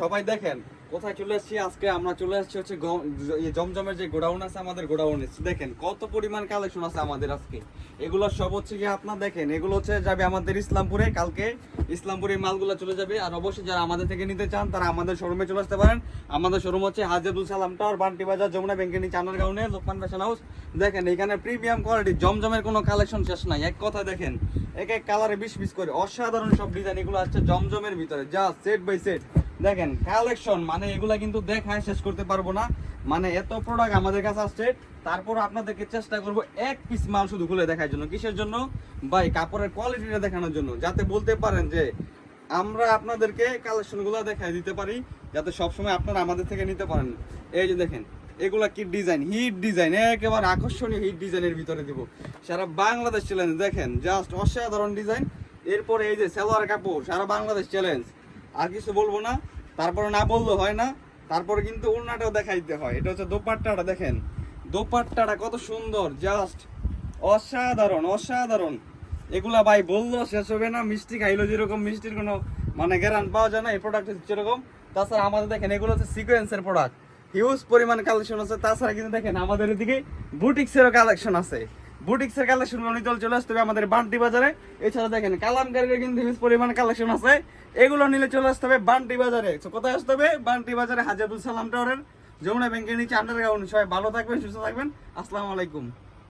সবাই দেখেন কোথায় চলে এসেছি আজকে। আমরা চলে এসেছি হচ্ছে জমজমের যে গোডাউন আছে আমাদের গোডাউনে। দেখেন কত পরিমাণ কালেকশন আছে আমাদের আজকে। এগুলো সব হচ্ছে কি আপনার দেখেন, এগুলো হচ্ছে যাবে আমাদের ইসলামপুরে। কালকে ইসলামপুরে মালগুলো চলে যাবে। আর অবশ্যই যারা আমাদের থেকে নিতে চান তারা আমাদের শোরুমে চলে আসতে পারেন। আমাদের শোরুম হচ্ছে হাজী আব্দুল সালাম টাওয়ার, বান্টি বাজার, যমুনা ব্যাংকের নিচে আন্ডারগ্রাউন্ডে লোকমান ফ্যাশন হাউস। দেখেন এখানে প্রিমিয়াম কোয়ালিটি জমজমের কোনো কালেকশন শেষ নাই। এক কথা দেখেন এক এক কালারে 20 পিস করে অসাধারণ সব ডিজাইন এগুলো আসছে জমজমের ভিতরে, যা সেট বাই সেট। দেখেন কালেকশন মানে এগুলা কিন্তু দেখায় শেষ করতে পারবো না, মানে এত প্রোডাক্ট আমাদের কাছে আসছে। তারপর আপনাদেরকে চেষ্টা করব এক পিস মাল শুধু খুলে দেখার জন্য। কিসের জন্য ভাই? কাপড়ের কোয়ালিটিটা দেখানোর জন্য, যাতে বলতে পারেন যে আমরা আপনাদেরকে কালেকশনগুলো দেখাই দিতে পারি, যাতে সবসময় আপনারা আমাদের থেকে নিতে পারেন। এই যে দেখেন এগুলা কি ডিজাইন, হিট ডিজাইন, একেবারে আকর্ষণীয় হিট ডিজাইনের ভিতরে দিব। সারা বাংলাদেশ চ্যালেঞ্জ, দেখেন জাস্ট অসাধারণ ডিজাইন। এরপরে এই যে সালোয়ার কাপড়, সারা বাংলাদেশ চ্যালেঞ্জ। আর কিছু বলবো না, তারপরে না বললে হয় না। তারপরে কিন্তু ওড়নাটাও দেখাইতে হয়। এটা হচ্ছে দোপাট্টাটা, দেখেন দোপাট্টাটা কত সুন্দর, জাস্ট অসাধারণ অসাধারণ। এগুলা ভাই বললেও শেষ হবে না। মিষ্টি খাইলো যেরকম মিষ্টির কোনো মানে গ্যারান্টি পাওয়া যায় না, এই প্রোডাক্ট হচ্ছে এরকম। তাছাড়া আমাদের দেখেন এগুলো হচ্ছে সিকোয়েন্সের প্রোডাক্ট, হিউজ পরিমাণ কালেকশন আছে। তাছাড়া কিন্তু দেখেন আমাদের এদিকে বুটিক্সেরও কালেকশন আছে। বুটিক্সের কালেকশনগুলো নিতে চলে আসতে হবে আমাদের বান্টি বাজারে। এছাড়া দেখেন কালামকারীর কিন্তু হিউজ পরিমাণ কালেকশন আছে, এগুলো নিলে চলে আসতে হবে বান্টি বাজারে। কোথায় আসতে হবে? বান্টি বাজারে হাজী আব্দুল সালাম টাওয়ারের যমুনা ব্যাংকের নিচে আন্ডারগ্রাউন্ড। সবাই ভালো থাকবেন, সুস্থ থাকবেন। আসসালামু আলাইকুম।